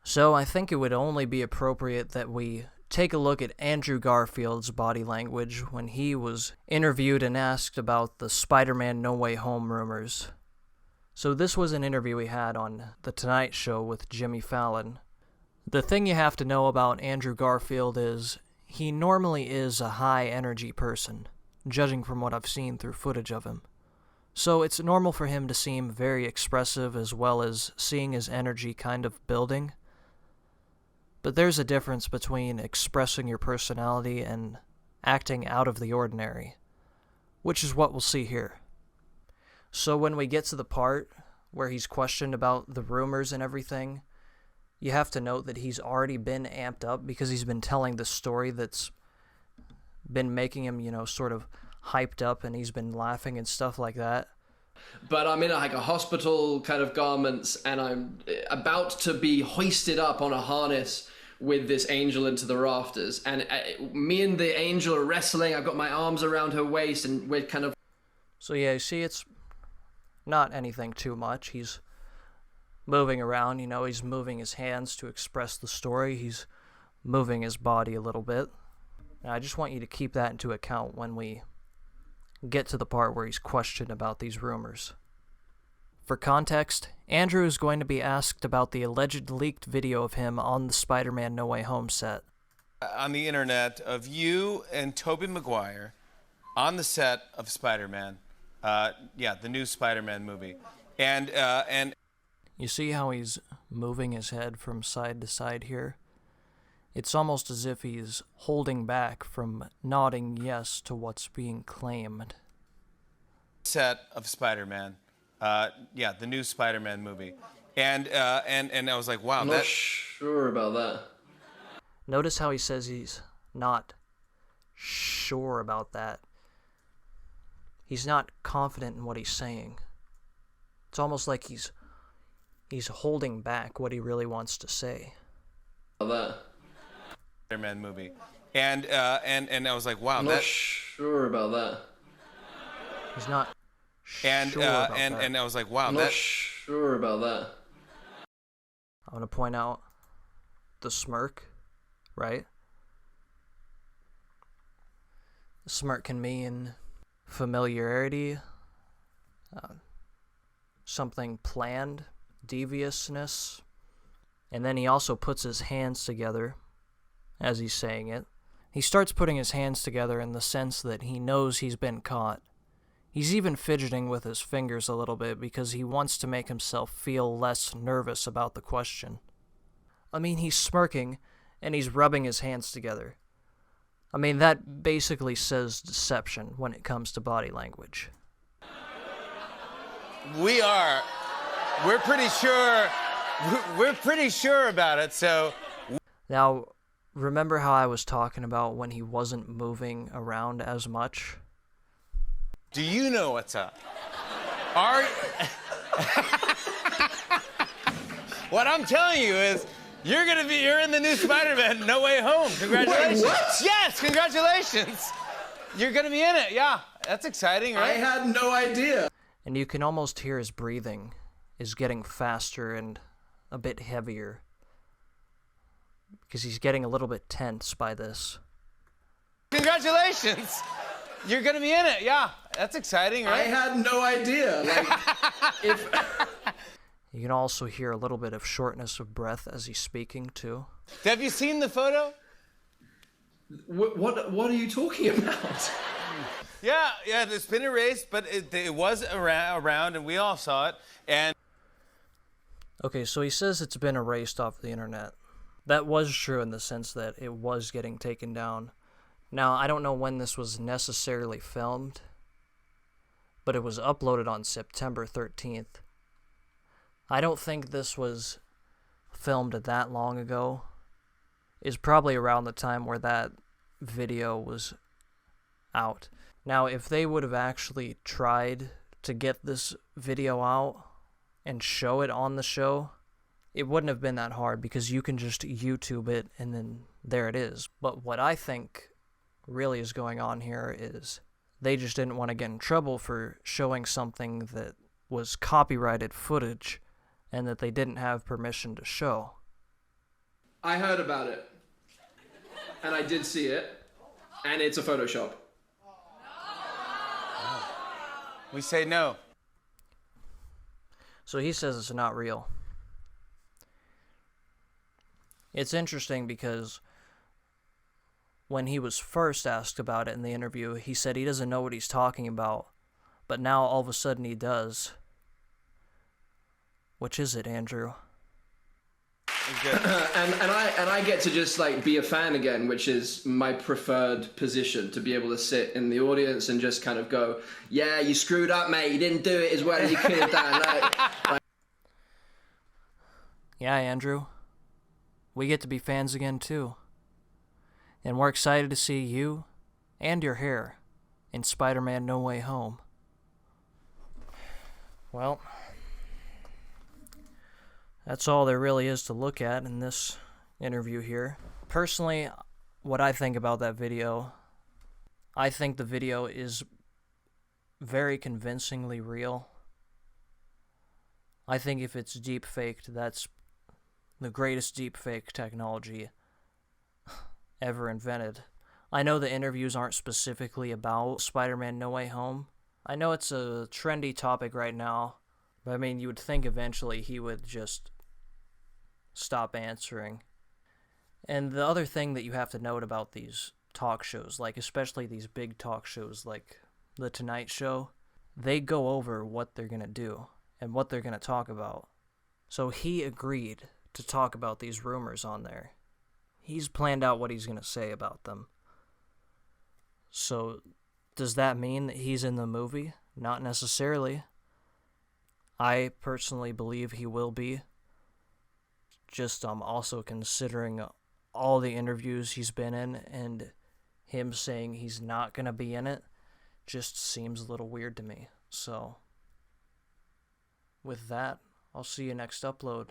So I think it would only be appropriate that we take a look at Andrew Garfield's body language when he was interviewed and asked about the Spider-Man No Way Home rumors. So this was an interview we had on The Tonight Show with Jimmy Fallon. The thing you have to know about Andrew Garfield is he normally is a high-energy person, judging from what I've seen through footage of him. So it's normal for him to seem very expressive as well as seeing his energy kind of building. But there's a difference between expressing your personality and acting out of the ordinary, which is what we'll see here. So when we get to the part where he's questioned about the rumors and everything, you have to note that he's already been amped up because he's been telling this story that's been making him, sort of hyped up, and he's been laughing and stuff like that. But I'm in like a hospital kind of garments, and I'm about to be hoisted up on a harness with this angel into the rafters, and me and the angel are wrestling. I've got my arms around her waist, and we're kind of... So yeah, you see, it's not anything too much. He's moving around, he's moving his hands to express the story. He's moving his body a little bit. And I just want you to keep that into account when we get to the part where he's questioned about these rumors. For context, Andrew is going to be asked about the alleged leaked video of him on the Spider-Man No Way Home set. On the internet of you and Tobey Maguire on the set of Spider-Man, the new Spider-Man movie. And you see how he's moving his head from side to side here? It's almost as if he's holding back from nodding yes to what's being claimed. Set of Spider-Man, the new Spider-Man movie. And I was like, wow, I'm not sure about that. Notice how he says he's not sure about that. He's not confident in what he's saying. It's almost like he's holding back what he really wants to say. That Spider-Man movie. And I was like, wow, I'm not sure about that. He's not sure about that. And I was like, wow, I'm not sure about that. I want to point out the smirk, right? The smirk can mean familiarity, something planned, deviousness, and then he also puts his hands together as he's saying it. He starts putting his hands together in the sense that he knows he's been caught. He's even fidgeting with his fingers a little bit because he wants to make himself feel less nervous about the question. I mean, he's smirking and he's rubbing his hands together. I mean, that basically says deception when it comes to body language. We're pretty sure about it, so... Now, remember how I was talking about when he wasn't moving around as much? Do you know what's up? What I'm telling you is, you're in the new Spider-Man No Way Home. Congratulations. Wait, what? Yes, congratulations. You're gonna be in it, yeah. That's exciting, right? I had no idea. And you can almost hear his breathing is getting faster and a bit heavier because he's getting a little bit tense by this. Congratulations. You're gonna be in it, yeah. That's exciting, right? I had no idea. You can also hear a little bit of shortness of breath as he's speaking, too. Have you seen the photo? What are you talking about? Yeah, it's been erased, but it was around, and we all saw it, and... Okay, so he says it's been erased off the internet. That was true in the sense that it was getting taken down. Now, I don't know when this was necessarily filmed, but it was uploaded on September 13th. I don't think this was filmed that long ago. It's probably around the time where that video was out. Now, if they would have actually tried to get this video out and show it on the show, it wouldn't have been that hard because you can just YouTube it and then there it is. But what I think really is going on here is they just didn't want to get in trouble for showing something that was copyrighted footage and that they didn't have permission to show. I heard about it. And I did see it. And it's a Photoshop. We say no. So he says it's not real. It's interesting because when he was first asked about it in the interview, he said he doesn't know what he's talking about. But now all of a sudden he does. Which is it, Andrew? and I get to just like be a fan again, which is my preferred position, to be able to sit in the audience and just kind of go, yeah, you screwed up, mate. You didn't do it as well as you could have done. Yeah, Andrew. We get to be fans again too. And we're excited to see you and your hair in Spider-Man No Way Home. Well, that's all there really is to look at in this interview here. Personally, what I think about that video, I think the video is very convincingly real. I think if it's deep faked, that's the greatest deep fake technology ever invented. I know the interviews aren't specifically about Spider-Man No Way Home. I know it's a trendy topic right now, but I mean, you would think eventually he would just stop answering. And the other thing that you have to note about these talk shows, like especially these big talk shows like The Tonight Show, they go over what they're going to do and what they're going to talk about. So he agreed to talk about these rumors on there. He's planned out what he's going to say about them. So does that mean that he's in the movie? Not necessarily. I personally believe he will be. Just also considering all the interviews he's been in, and him saying he's not going to be in it just seems a little weird to me. So with that, I'll see you next upload.